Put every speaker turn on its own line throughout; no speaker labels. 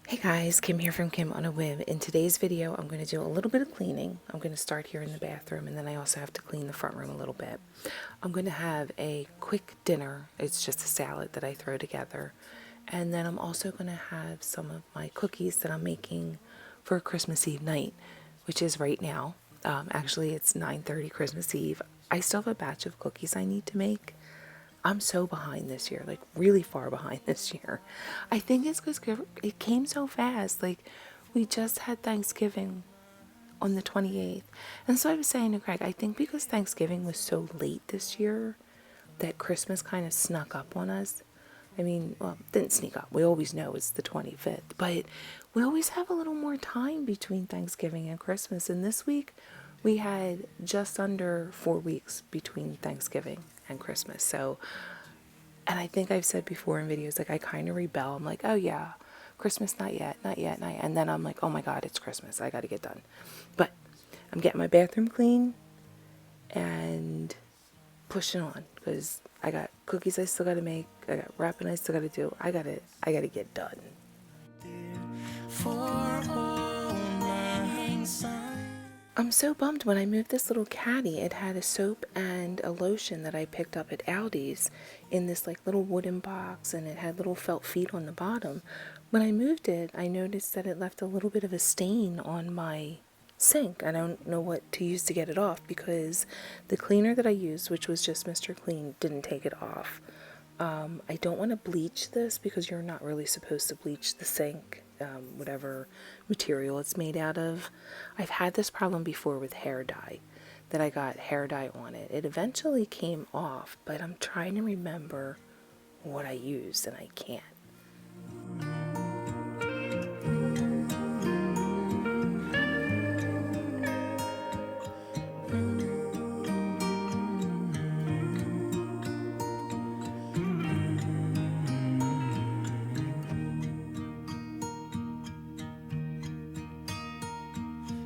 Hey guys, Kim here from Kim on a Whim. In today's video, I'm going to do a little bit of cleaning. I'm going to start here in the bathroom, and then I also have to clean the front room a little bit. I'm going to have a quick dinner. It's just a salad that I throw together. And then I'm also going to have some of my cookies that I'm making for Christmas Eve night, which is right now. Actually, it's 9:30 Christmas Eve. I still have a batch of cookies I need to make. I'm so behind this year, like really far behind this year. I think it's because it came so fast. Like, we just had Thanksgiving on the 28th. And so I was saying to Greg, I think because Thanksgiving was so late this year, that Christmas kind of snuck up on us. I mean, well, it didn't sneak up. We always know it's the 25th, but we always have a little more time between Thanksgiving and Christmas. And this week, we had just under 4 weeks between Thanksgiving and Christmas. So, and I think I've said before in videos, like I kind of rebel. I'm like, oh yeah, Christmas, not yet, not yet, not yet. And then I'm like, oh my God, it's Christmas. I got to get done. But I'm getting my bathroom clean and pushing on because I got cookies I still got to make. I got wrapping I still got to do. I got to get done. I'm so bummed. When I moved this little caddy, it had a soap and a lotion that I picked up at Aldi's in this like little wooden box, and it had little felt feet on the bottom. When I moved it, I noticed that it left a little bit of a stain on my sink. I don't know what to use to get it off because the cleaner that I used, which was just Mr. Clean, didn't take it off. I don't want to bleach this because you're not really supposed to bleach the sink, whatever material it's made out of. I've had this problem before with hair dye, that I got hair dye on it. It eventually came off, but I'm trying to remember what I used and I can't.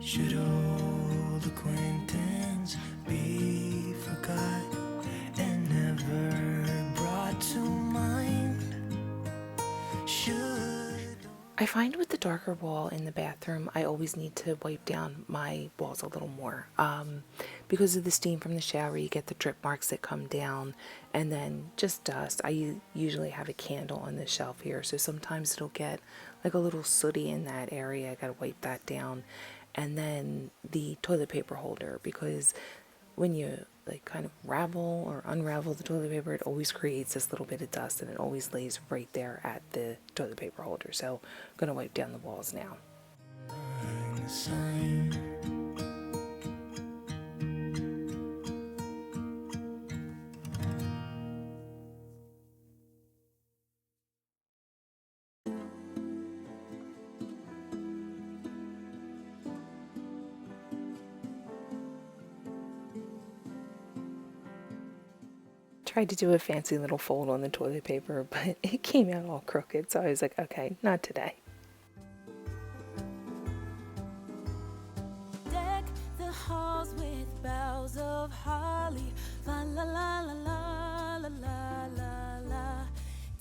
Should old acquaintance be forgot and never brought to mind?
I find with the darker wall in the bathroom, I always need to wipe down my walls a little more. Because of the steam from the shower, you get the drip marks that come down, and then just dust. I usually have a candle on the shelf here, so sometimes it'll get like a little sooty in that area. I gotta wipe that down. And then the toilet paper holder, because when you like kind of ravel or unravel the toilet paper, it always creates this little bit of dust, and it always lays right there at the toilet paper holder. So I'm gonna wipe down the walls now. Tried to do a fancy little fold on the toilet paper, but it came out all crooked, so I was like, okay, not today.
Deck the halls with boughs of holly, fa la la la la la la la la.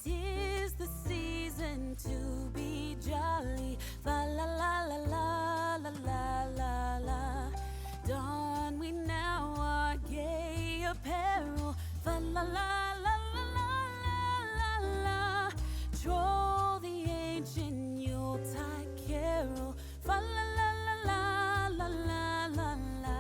'Tis the season to be jolly, fa la la la la la la la la. Don we now our gay apparel, fa la la la la la la la. Troll the ancient Yuletide carol, fa la la la la la la la.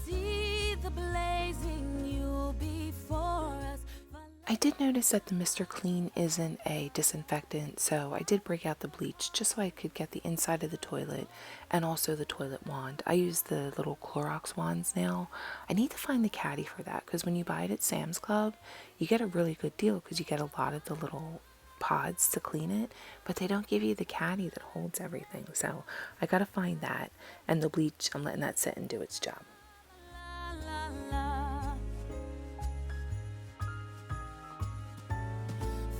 See the blazing Yule before us.
I did notice that the Mr. Clean isn't a disinfectant, so I did break out the bleach just so I could get the inside of the toilet and also the toilet wand. I use the little Clorox wands now. I need to find the caddy for that because when you buy it at Sam's Club, you get a really good deal because you get a lot of the little pods to clean it, but they don't give you the caddy that holds everything. So I gotta find that, and the bleach, I'm letting that sit and do its job.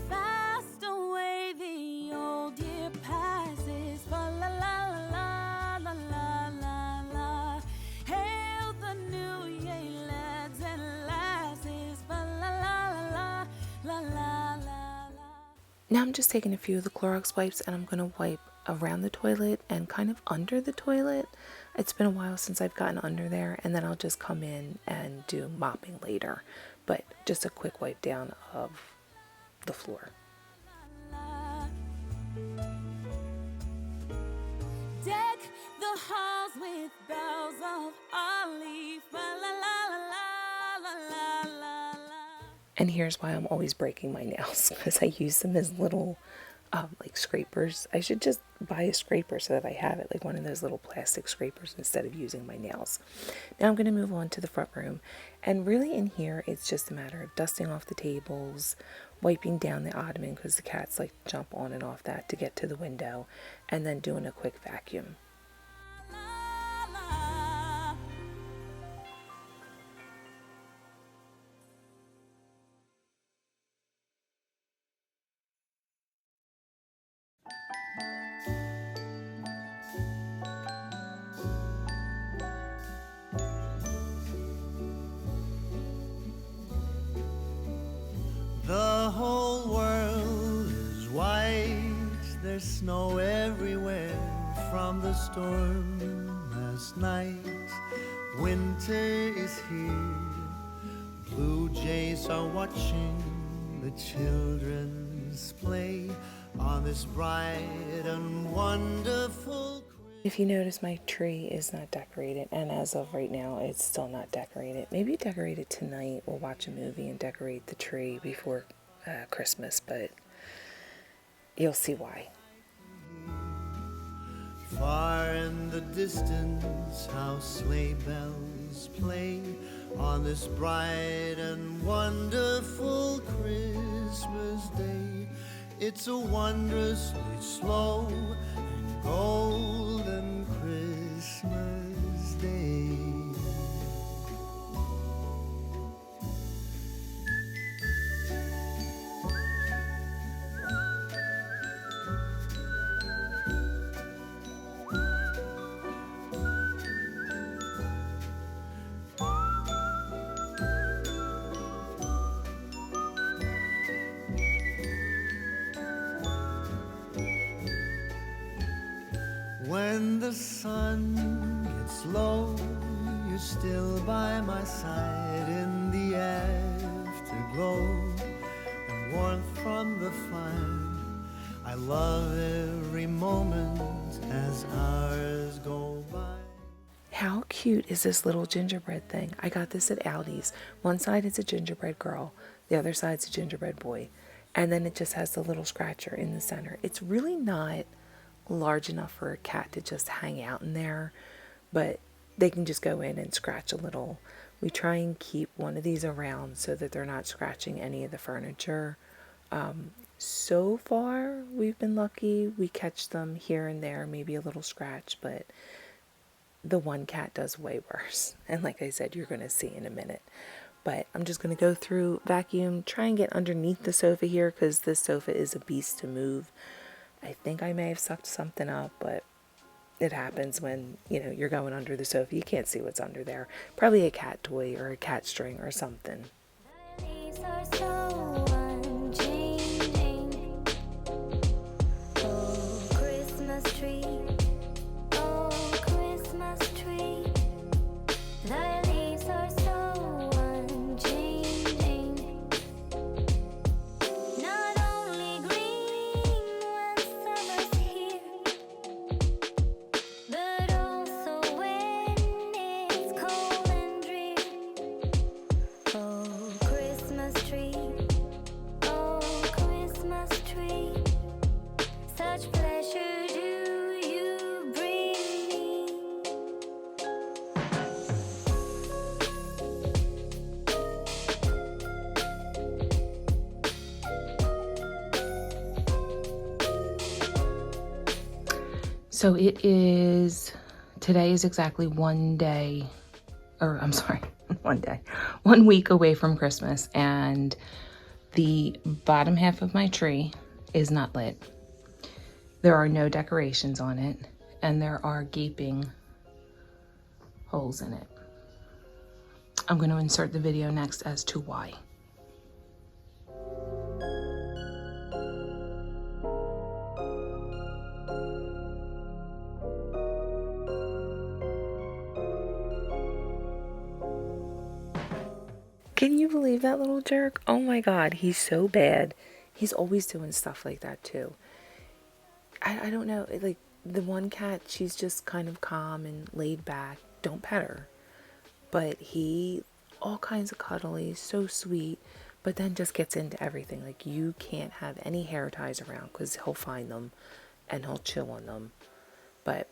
Fast away the old year passes, fa la la la la la la la. Hail the new year, lads and lasses, fa la la la la la la.
Now I'm just taking a few of the Clorox wipes and I'm going to wipe around the toilet and kind of under the toilet. It's been a while since I've gotten under there, and then I'll just come in and do mopping later. But just a quick wipe down of the floor.
Deck the halls with boughs of olive. La la la la la la la la.
And here's why I'm always breaking my nails, because I use them as little like scrapers. I should just buy a scraper so that I have it, like one of those little plastic scrapers, instead of using my nails. Now I'm going to move on to the front room, and really in here it's just a matter of dusting off the tables, wiping down the ottoman because the cats like to jump on and off that to get to the window, and then doing a quick vacuum.
The whole world is white, there's snow everywhere from the storm last night. Winter is here, blue jays are watching the children's play on this bright and wonderful.
If you notice, my tree is not decorated, and as of right now it's still not decorated. Maybe decorate it tonight. We'll watch a movie and decorate the tree before Christmas, but you'll see why.
Far in the distance, how sleigh bells play on this bright and wonderful Christmas day. It's a wondrously slow and golden Christmas day. When the sun gets low, you're still by my side in the afterglow and warmth from the fire. I love every moment as hours go by.
How cute is this little gingerbread thing? I got this at Aldi's. One side is a gingerbread girl, the other side's a gingerbread boy, and then it just has the little scratcher in the center. It's really not large enough for a cat to just hang out in there, but they can just go in and scratch a little. We try and keep one of these around so that they're not scratching any of the furniture. So far we've been lucky. We catch them here and there, maybe a little scratch, but the one cat does way worse, and like I said, you're going to see in a minute. But I'm just going to go through, vacuum, try and get underneath the sofa here, because this sofa is a beast to move. I think I may have sucked something up, but it happens when, you know, you're going under the sofa. You can't see what's under there. Probably a cat toy or a cat string or something.
Leaves are so unchanging. Oh, Christmas tree. Oh, Christmas tree. The leaves are so unchanging. Not only green when summer's here, but also when it's cold and drear. Oh, Christmas tree. Oh, Christmas tree. Such pleasure do you bring me.
So today is exactly 1 day, or I'm sorry, 1 day, 1 week away from Christmas, and the bottom half of my tree is not lit. There are no decorations on it, and there are gaping holes in it. I'm going to insert the video next as to why. Can you believe that little jerk? Oh my God, he's so bad. He's always doing stuff like that too. I don't know. Like the one cat, she's just kind of calm and laid back. Don't pet her. But he, all kinds of cuddly, so sweet, but then just gets into everything. Like you can't have any hair ties around because he'll find them and he'll chill on them. But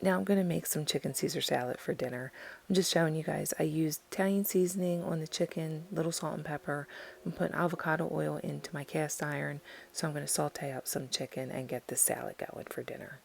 now I'm going to make some chicken Caesar salad for dinner. I'm just showing you guys. I used Italian seasoning on the chicken, little salt and pepper. I'm putting avocado oil into my cast iron. So I'm going to saute up some chicken and get this salad going for dinner.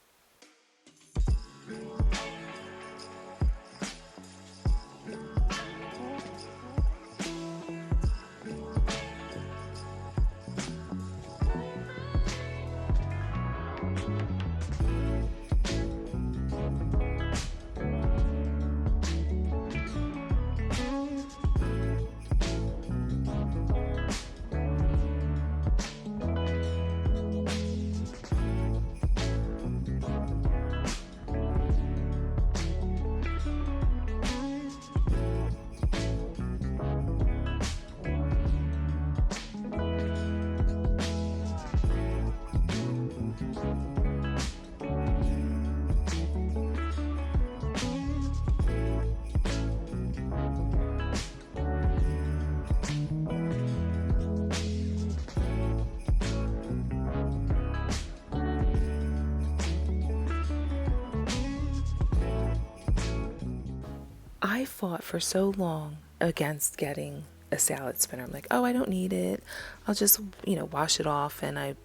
I fought for so long against getting a salad spinner. I'm like, oh, I don't need it. I'll just, wash it off and I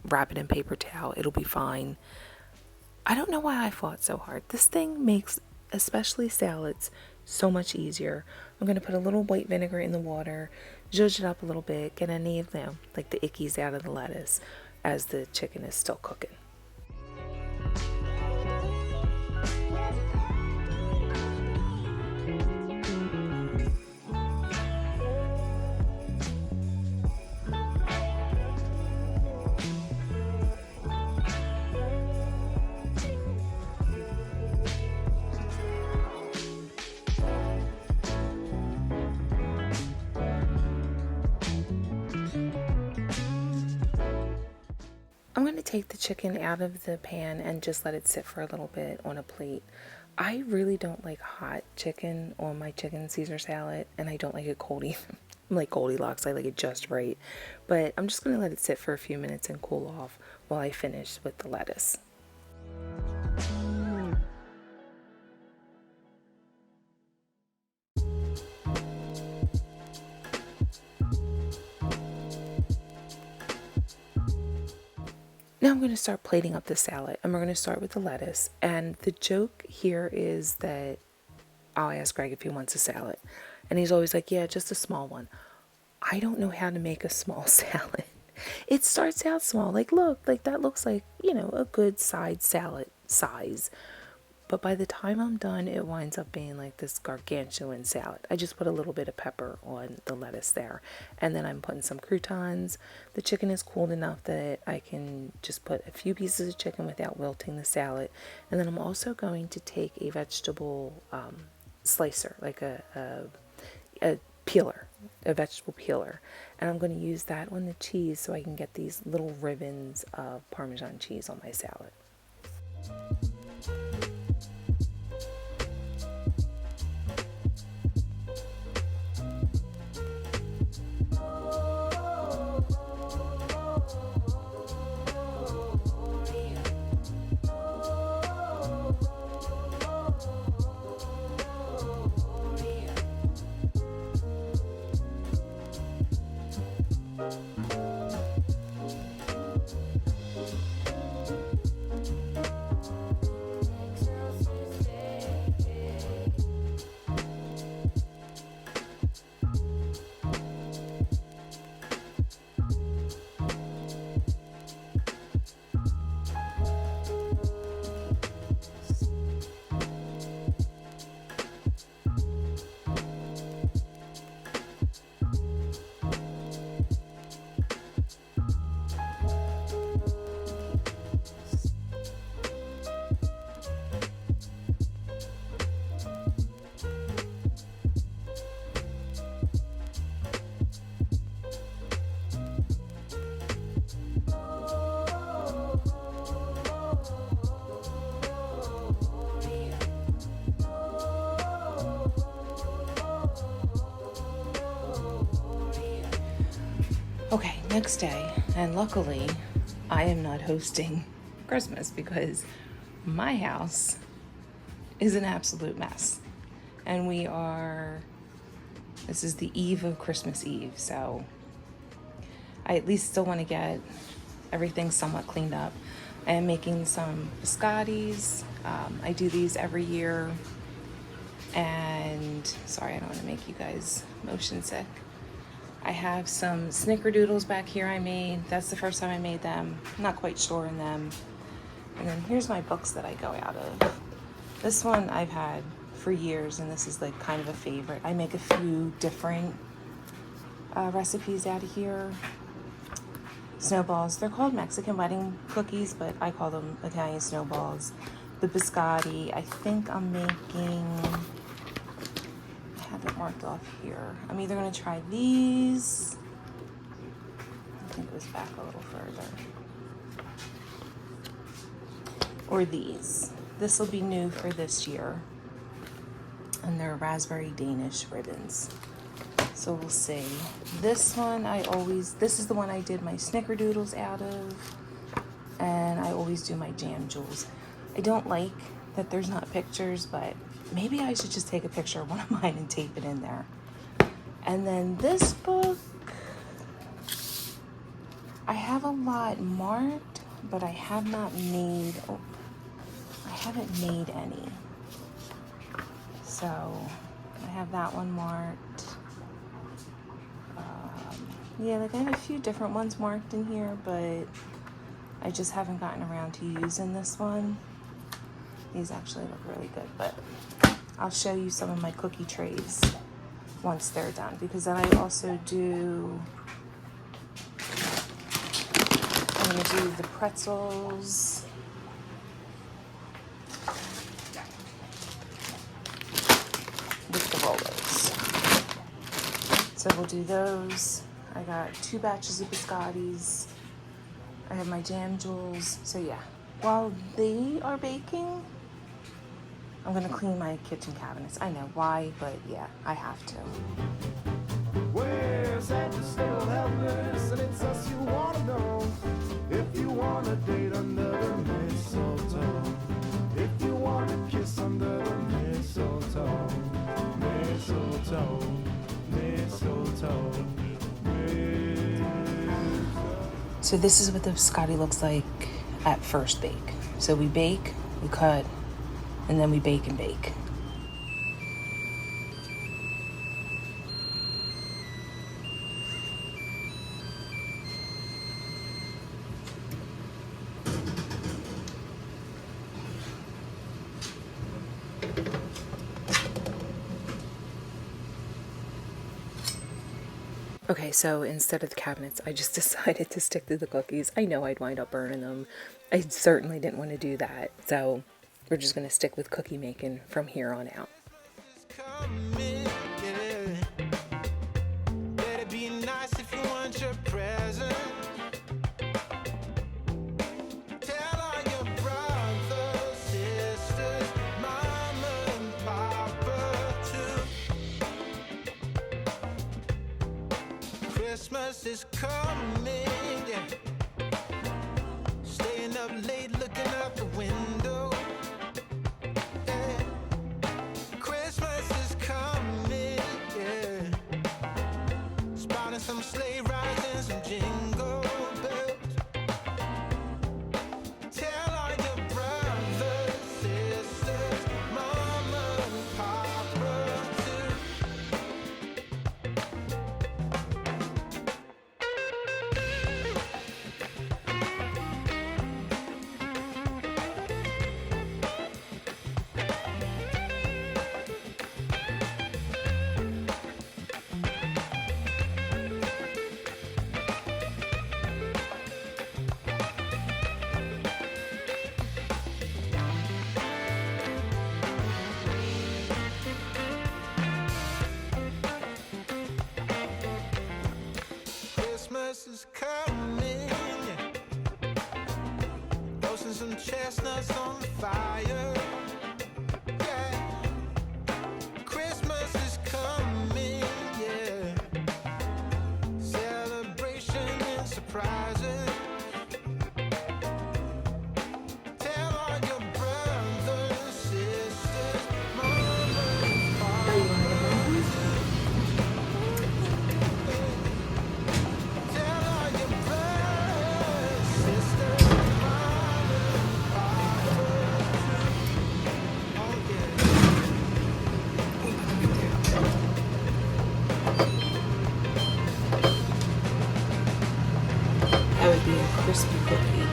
wrap it in paper towel. It'll be fine. I don't know why I fought so hard. This thing makes, especially salads, so much easier. I'm going to put a little white vinegar in the water, zhuzh it up a little bit, get any of them, like the ickies out of the lettuce as the chicken is still cooking. I'm going to take the chicken out of the pan and just let it sit for a little bit on a plate. I really don't like hot chicken on my chicken Caesar salad, and I don't like it cold either. I'm like Goldilocks, I like it just right. But I'm just going to let it sit for a few minutes and cool off while I finish with the lettuce. Now I'm going to start plating up the salad, and we're going to start with the lettuce. And the joke here is that I'll ask Greg if he wants a salad, and he's always like, yeah, just a small one. I don't know how to make a small salad. It starts out small, like look, like that looks like, a good side salad size. But by the time I'm done, it winds up being like this gargantuan salad. I just put a little bit of pepper on the lettuce there. And then I'm putting some croutons. The chicken is cooled enough that I can just put a few pieces of chicken without wilting the salad. And then I'm also going to take a vegetable slicer, like a peeler, a vegetable peeler. And I'm going to use that on the cheese so I can get these little ribbons of Parmesan cheese on my salad. Okay, next day, and luckily I am not hosting Christmas because my house is an absolute mess. And this is the eve of Christmas Eve, so I at least still want to get everything somewhat cleaned up. I am making some biscottis. I do these every year. And sorry, I don't want to make you guys motion sick. I have some snickerdoodles back here I made. That's the first time I made them. I'm not quite sure in them. And then here's my books that I go out of. This one I've had for years, and this is like kind of a favorite. I make a few different recipes out of here. Snowballs. They're called Mexican wedding cookies, but I call them Italian snowballs. The biscotti. I think I'm making... I have it marked off here. I'm either going to try these. I think it was back a little further. Or these. This will be new for this year. And they're raspberry Danish ribbons. So we'll see. This one this is the one I did my snickerdoodles out of. And I always do my jam jewels. I don't like that there's not pictures, but maybe I should just take a picture of one of mine and tape it in there. And then this book, I have a lot marked, but I haven't made any. So I have that one marked. Yeah, like I have a few different ones marked in here, but I just haven't gotten around to using this one. These actually look really good, but I'll show you some of my cookie trays once they're done, because then I also do, I'm going to do the pretzels. With the rollers. So we'll do those. I got 2 batches of biscottis. I have my jam jewels. So yeah, while they are baking, I'm gonna clean my kitchen cabinets. I know why, but yeah, I have to.
Where's Santa still helpless, and it's us you wanna know. If you want a date under the mistletoe, if you want a kiss under the mistletoe, mistletoe, mistletoe, mistletoe.
So this is what the biscotti looks like at first bake. So we bake, we cut, and then we bake and bake. Okay, so instead of the cabinets, I just decided to stick to the cookies. I know I'd wind up burning them. I certainly didn't want to do that. So we're just going to stick with cookie making from here on out.
Christmas is coming, yeah. Staying up late looking out the window, yeah. Christmas is coming, yeah. Spotting some sleigh rides and some jingle bells. Tell all your brothers, sisters, mama and papa too.
crispy cookie.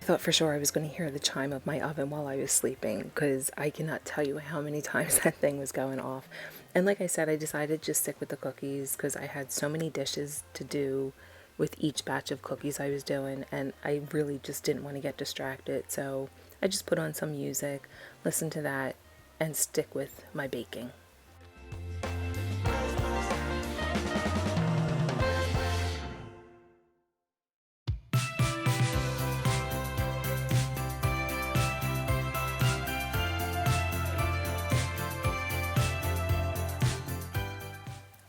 I thought for sure I was going to hear the chime of my oven while I was sleeping, because I cannot tell you how many times that thing was going off. And like I said, I decided to just stick with the cookies because I had so many dishes to do with each batch of cookies I was doing, and I really just didn't want to get distracted. So I just put on some music, listen to that, and stick with my baking.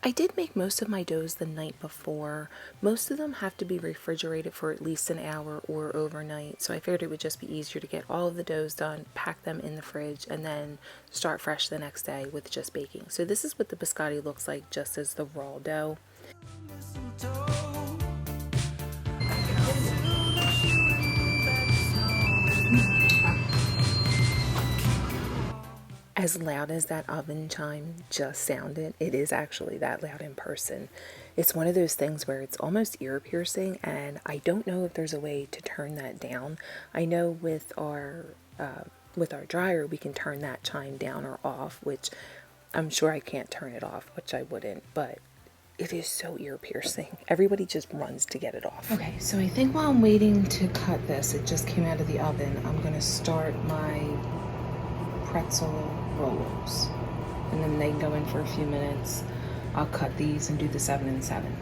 I did make most of my doughs the night before. Most of them have to be refrigerated for at least an hour or overnight, so I figured it would just be easier to get all of the doughs done, pack them in the fridge, and then start fresh the next day with just baking. So this is what the biscotti looks like just as the raw dough. As loud as that oven chime just sounded, it is actually that loud in person. It's one of those things where it's almost ear piercing, and I don't know if there's a way to turn that down. I know with our dryer we can turn that chime down or off, which I'm sure I can't turn it off, which I wouldn't, but it is so ear piercing. Everybody just runs to get it off. Okay, so I think while I'm waiting to cut this, it just came out of the oven, I'm gonna start my pretzel rollers, and then they go in for a few minutes. I'll cut these and do the 7 and 7.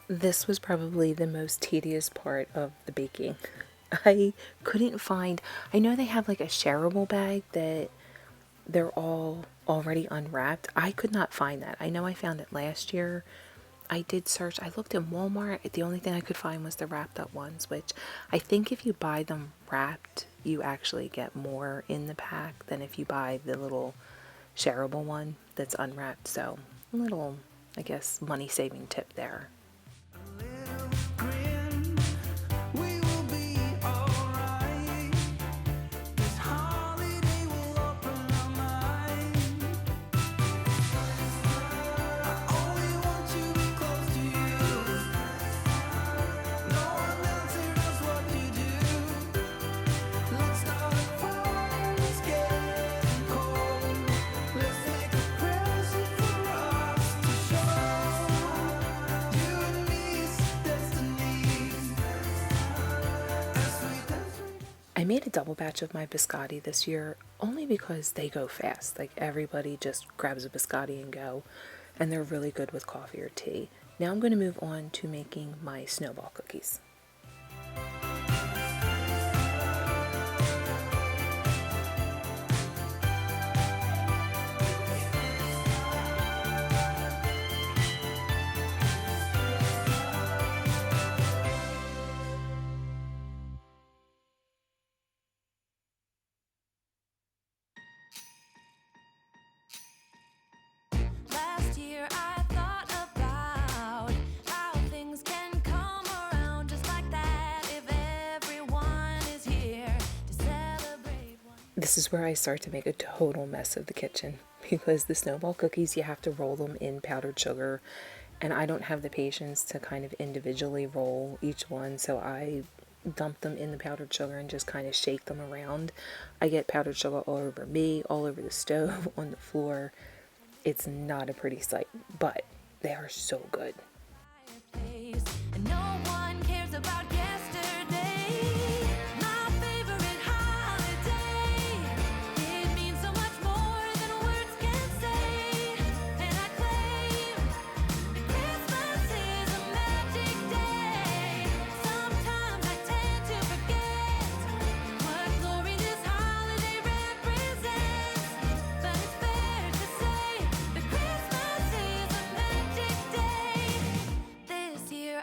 This was probably the most tedious part of the baking. I couldn't find, I know they have like a shareable bag that they're all already unwrapped. I could not find that. I know I found it last year. I did search, I looked in Walmart. The only thing I could find was the wrapped up ones, which I think if you buy them wrapped, you actually get more in the pack than if you buy the little shareable one that's unwrapped. So a little, I guess, money saving tip there. I made a double batch of my biscotti this year only because they go fast. Like everybody just grabs a biscotti and go, and they're really good with coffee or tea. Now I'm going to move on to making my snowball cookies.
Last year I thought about how things can come around just like that if everyone is here to celebrate one.
This is where I start to make a total mess of the kitchen, because the snowball cookies, you have to roll them in powdered sugar, and I don't have the patience to kind of individually roll each one, so I dump them in the powdered sugar and just kind of shake them around. I get powdered sugar all over me, all over the stove, on the floor. It's not a pretty sight, but they are so good.
And no one cares about yesterday. My favorite holiday. It means so much more than words can say. And I claim Christmas is a magic day. Sometimes I tend to forget what glory this holiday represents. But it's fair to say that Christmas is a magic day. This year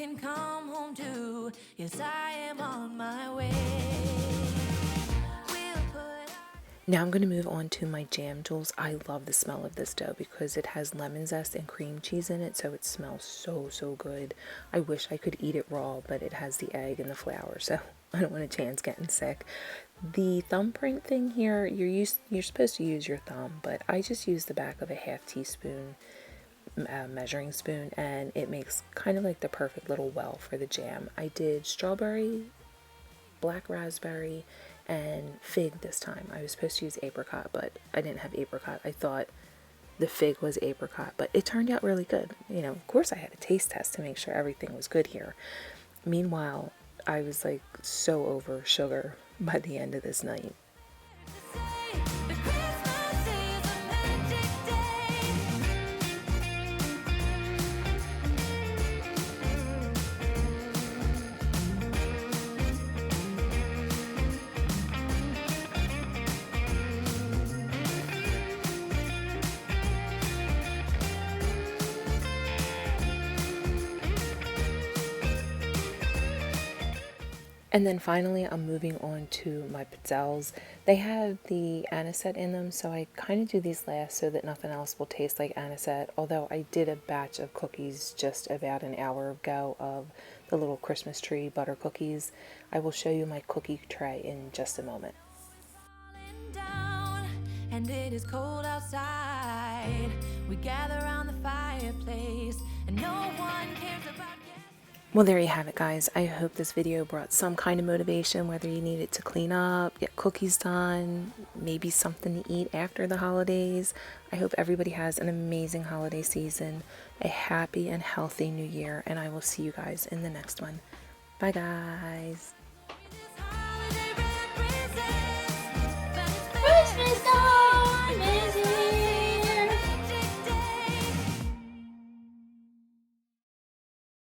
can come home to. Yes, I am on my way. We'll put
Now I'm going to move on to my jam tools. I love the smell of this dough because it has lemon zest and cream cheese in it, so it smells so good. I wish I could eat it raw, but it has the egg and the flour, so I don't want a chance getting sick. The thumbprint thing here, you're supposed to use your thumb, but I just use the back of a half teaspoon measuring spoon, and it makes kind of like the perfect little well for the jam. I did strawberry, black raspberry, and fig this time. I was supposed to use apricot, but I didn't have apricot. I thought the fig was apricot, but it turned out really good. You know, of course I had a taste test to make sure everything was good here. Meanwhile, I was like so over sugar by the end of this night.
say the Christmas is a magic day.
And then finally, I'm moving on to my pizzelles. They have the anisette in them, so I kind of do these last so that nothing else will taste like anisette. Although I did a batch of cookies just about an hour ago of the little Christmas tree butter cookies. I will show you my cookie tray in just a moment.
Falling down, and it is cold outside. We gather around the fireplace, and no one cares about guests.
Well, there you have it, guys. I hope this video brought some kind of motivation, whether you needed to clean up, get cookies done, maybe something to eat after the holidays. I hope everybody has an amazing holiday season, a happy and healthy new year, and I will see you guys in the next one. Bye, guys.
This